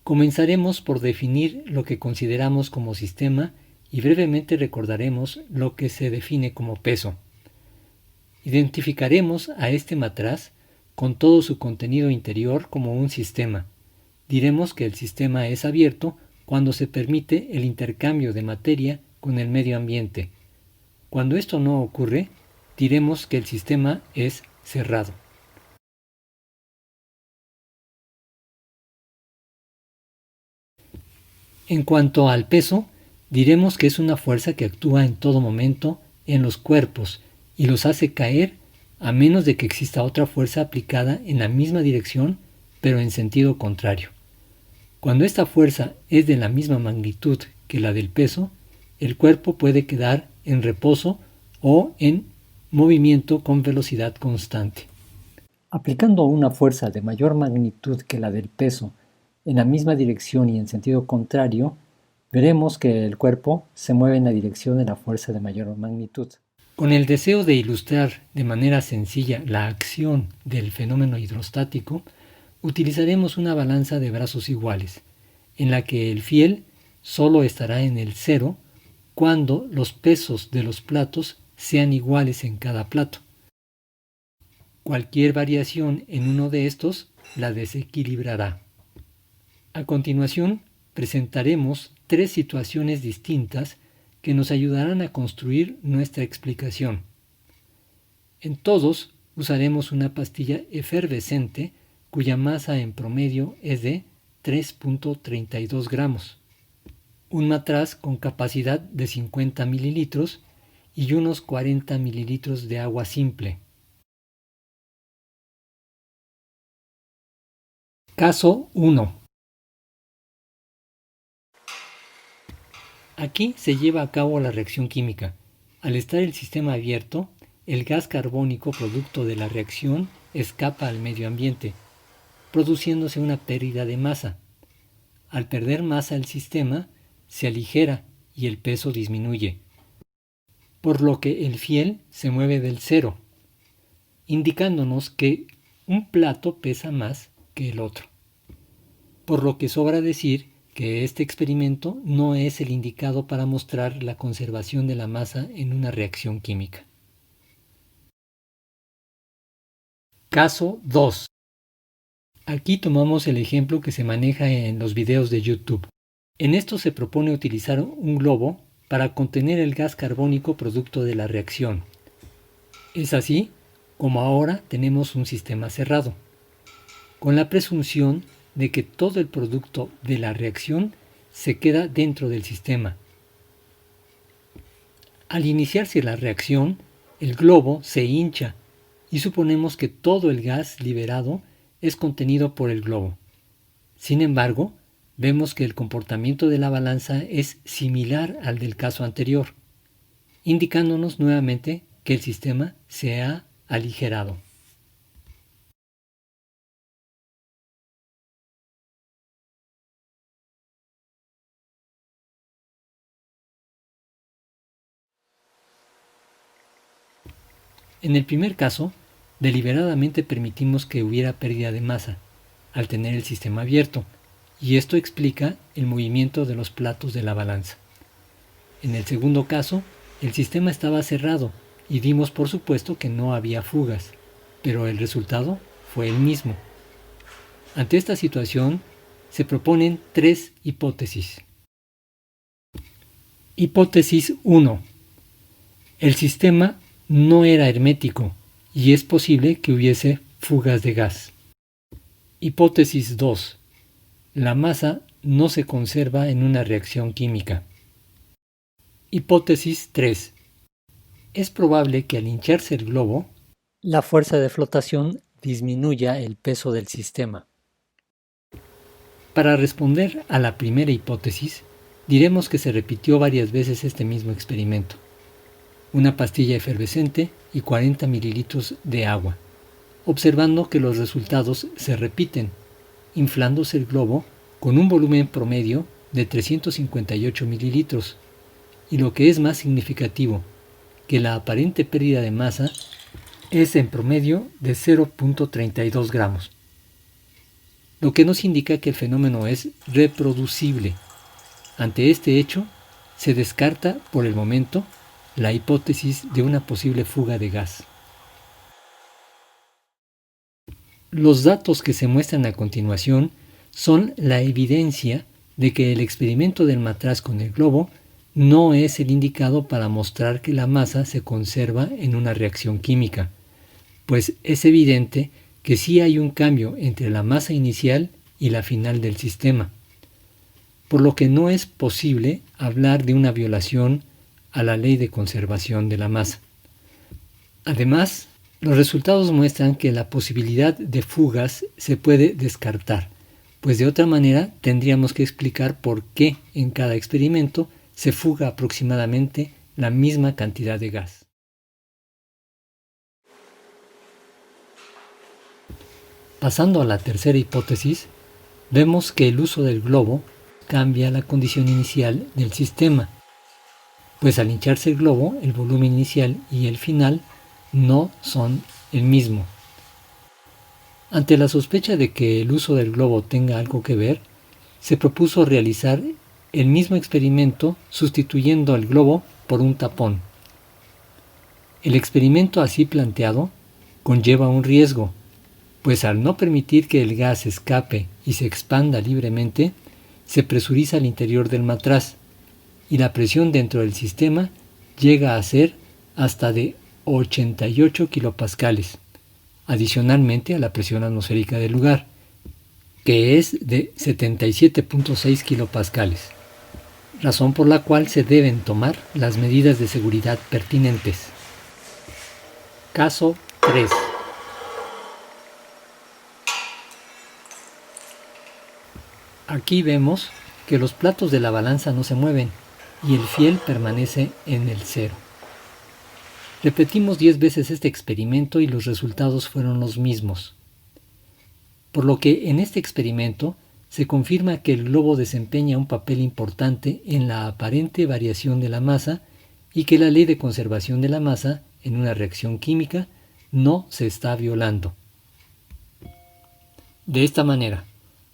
Comenzaremos por definir lo que consideramos como sistema y brevemente recordaremos lo que se define como peso. Identificaremos a este matraz con todo su contenido interior como un sistema. Diremos que el sistema es abierto cuando se permite el intercambio de materia con el medio ambiente. Cuando esto no ocurre, diremos que el sistema es cerrado. En cuanto al peso, diremos que es una fuerza que actúa en todo momento en los cuerpos y los hace caer a menos de que exista otra fuerza aplicada en la misma dirección pero en sentido contrario. Cuando esta fuerza es de la misma magnitud que la del peso, el cuerpo puede quedar en reposo o en movimiento con velocidad constante. Aplicando una fuerza de mayor magnitud que la del peso en la misma dirección y en sentido contrario, veremos que el cuerpo se mueve en la dirección de la fuerza de mayor magnitud. Con el deseo de ilustrar de manera sencilla la acción del fenómeno hidrostático, utilizaremos una balanza de brazos iguales, en la que el fiel solo estará en el cero cuando los pesos de los platos sean iguales en cada plato. Cualquier variación en uno de estos la desequilibrará. A continuación, presentaremos tres situaciones distintas que nos ayudarán a construir nuestra explicación. En todos usaremos una pastilla efervescente cuya masa en promedio es de 3.32 gramos, un matraz con capacidad de 50 mililitros y unos 40 mililitros de agua simple. Caso 1. Aquí se lleva a cabo la reacción química. Al estar el sistema abierto, el gas carbónico producto de la reacción escapa al medio ambiente, produciéndose una pérdida de masa. Al perder masa el sistema, se aligera y el peso disminuye, por lo que el fiel se mueve del cero, indicándonos que un plato pesa más que el otro. Por lo que sobra decir que este experimento no es el indicado para mostrar la conservación de la masa en una reacción química. Caso 2. Aquí tomamos el ejemplo que se maneja en los videos de YouTube. En esto se propone utilizar un globo para contener el gas carbónico producto de la reacción. Es así como ahora tenemos un sistema cerrado, con la presunción de que todo el producto de la reacción se queda dentro del sistema. Al iniciarse la reacción, el globo se hincha y suponemos que todo el gas liberado es contenido por el globo. Sin embargo, vemos que el comportamiento de la balanza es similar al del caso anterior, indicándonos nuevamente que el sistema se ha aligerado. En el primer caso, deliberadamente permitimos que hubiera pérdida de masa, al tener el sistema abierto, y esto explica el movimiento de los platos de la balanza. En el segundo caso, el sistema estaba cerrado y dimos por supuesto que no había fugas, pero el resultado fue el mismo. Ante esta situación, se proponen tres hipótesis. Hipótesis 1. El sistema no era hermético y es posible que hubiese fugas de gas. Hipótesis 2. La masa no se conserva en una reacción química. Hipótesis 3. Es probable que al hincharse el globo, la fuerza de flotación disminuya el peso del sistema. Para responder a la primera hipótesis, diremos que se repitió varias veces este mismo experimento. Una pastilla efervescente y 40 mililitros de agua, observando que los resultados se repiten, inflándose el globo con un volumen promedio de 358 mililitros y lo que es más significativo, que la aparente pérdida de masa es en promedio de 0.32 gramos, lo que nos indica que el fenómeno es reproducible. Ante este hecho, se descarta por el momento la hipótesis de una posible fuga de gas. Los datos que se muestran a continuación son la evidencia de que el experimento del matraz con el globo no es el indicado para mostrar que la masa se conserva en una reacción química, pues es evidente que sí hay un cambio entre la masa inicial y la final del sistema, por lo que no es posible hablar de una violación a la ley de conservación de la masa. Además, los resultados muestran que la posibilidad de fugas se puede descartar, pues de otra manera tendríamos que explicar por qué en cada experimento se fuga aproximadamente la misma cantidad de gas. Pasando a la tercera hipótesis, vemos que el uso del globo cambia la condición inicial del sistema, pues al hincharse el globo, el volumen inicial y el final no son el mismo. Ante la sospecha de que el uso del globo tenga algo que ver, se propuso realizar el mismo experimento sustituyendo el globo por un tapón. El experimento así planteado conlleva un riesgo, pues al no permitir que el gas escape y se expanda libremente, se presuriza el interior del matraz y la presión dentro del sistema llega a ser hasta de 88 kilopascales, adicionalmente a la presión atmosférica del lugar, que es de 77.6 kilopascales, razón por la cual se deben tomar las medidas de seguridad pertinentes. Caso 3. Aquí vemos que los platos de la balanza no se mueven y el fiel permanece en el cero. Repetimos 10 veces este experimento y los resultados fueron los mismos. Por lo que en este experimento se confirma que el globo desempeña un papel importante en la aparente variación de la masa y que la ley de conservación de la masa en una reacción química no se está violando. De esta manera,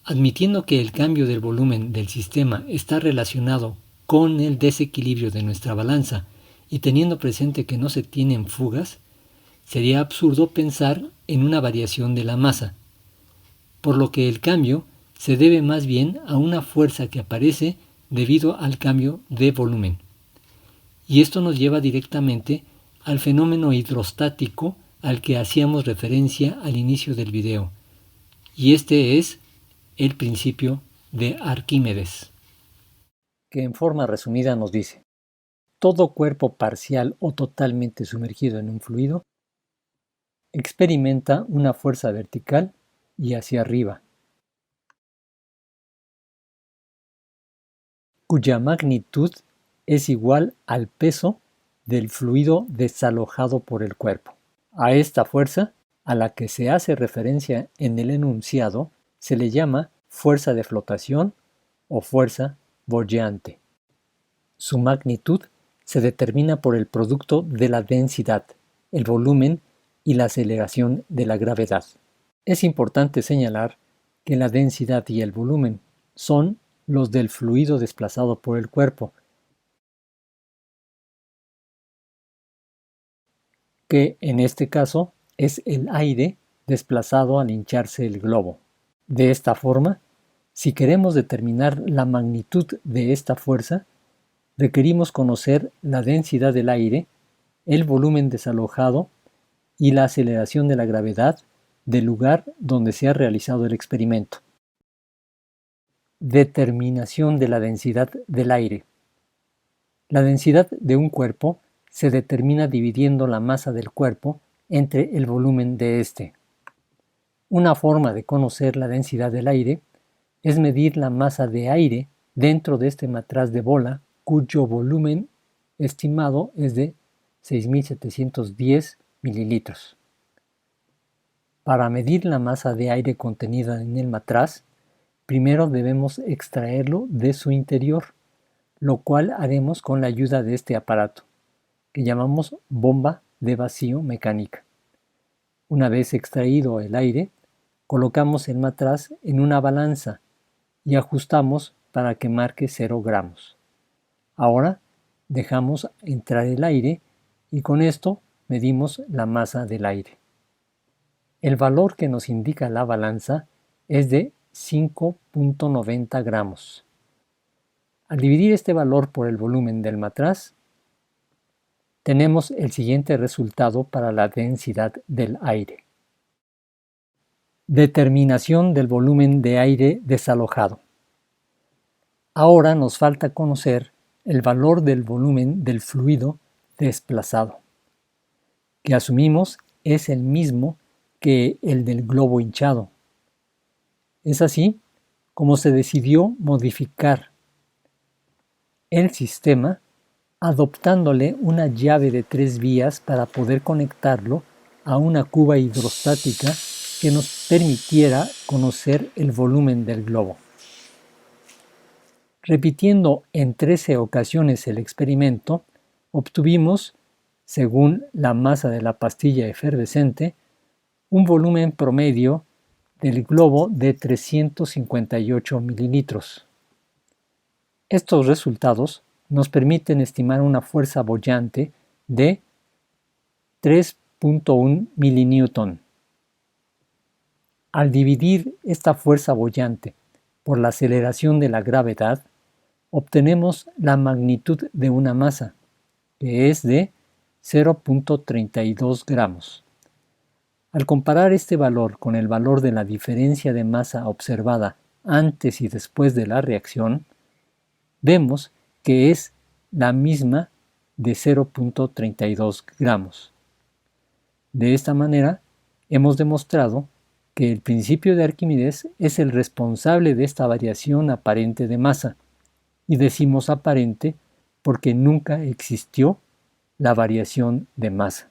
admitiendo que el cambio del volumen del sistema está relacionado con el desequilibrio de nuestra balanza y teniendo presente que no se tienen fugas, sería absurdo pensar en una variación de la masa, por lo que el cambio se debe más bien a una fuerza que aparece debido al cambio de volumen. Y esto nos lleva directamente al fenómeno hidrostático al que hacíamos referencia al inicio del video, y este es el principio de Arquímedes, que en forma resumida nos dice: todo cuerpo parcial o totalmente sumergido en un fluido experimenta una fuerza vertical y hacia arriba, cuya magnitud es igual al peso del fluido desalojado por el cuerpo. A esta fuerza, a la que se hace referencia en el enunciado, se le llama fuerza de flotación o fuerza boyeante. Su magnitud se determina por el producto de la densidad, el volumen y la aceleración de la gravedad. Es importante señalar que la densidad y el volumen son los del fluido desplazado por el cuerpo, que en este caso es el aire desplazado al hincharse el globo. De esta forma, si queremos determinar la magnitud de esta fuerza, requerimos conocer la densidad del aire, el volumen desalojado y la aceleración de la gravedad del lugar donde se ha realizado el experimento. Determinación de la densidad del aire. La densidad de un cuerpo se determina dividiendo la masa del cuerpo entre el volumen de éste. Una forma de conocer la densidad del aire es medir la masa de aire dentro de este matraz de bola, cuyo volumen estimado es de 6.710 mililitros. Para medir la masa de aire contenida en el matraz, primero debemos extraerlo de su interior, lo cual haremos con la ayuda de este aparato, que llamamos bomba de vacío mecánica. Una vez extraído el aire, colocamos el matraz en una balanza y ajustamos para que marque 0 gramos. Ahora dejamos entrar el aire y con esto medimos la masa del aire. El valor que nos indica la balanza es de 5.90 gramos. Al dividir este valor por el volumen del matraz, tenemos el siguiente resultado para la densidad del aire. Determinación del volumen de aire desalojado. Ahora nos falta conocer el valor del volumen del fluido desplazado, que asumimos es el mismo que el del globo hinchado. Es así como se decidió modificar el sistema adoptándole una llave de 3 vías para poder conectarlo a una cuba hidrostática que nos permitiera conocer el volumen del globo. Repitiendo en 13 ocasiones el experimento, obtuvimos, según la masa de la pastilla efervescente, un volumen promedio del globo de 358 mililitros. Estos resultados nos permiten estimar una fuerza boyante de 3.1 milinewton. Al dividir esta fuerza boyante por la aceleración de la gravedad, obtenemos la magnitud de una masa, que es de 0.32 gramos. Al comparar este valor con el valor de la diferencia de masa observada antes y después de la reacción, vemos que es la misma de 0.32 gramos. De esta manera, hemos demostrado que el principio de Arquímedes es el responsable de esta variación aparente de masa, y decimos aparente porque nunca existió la variación de masa.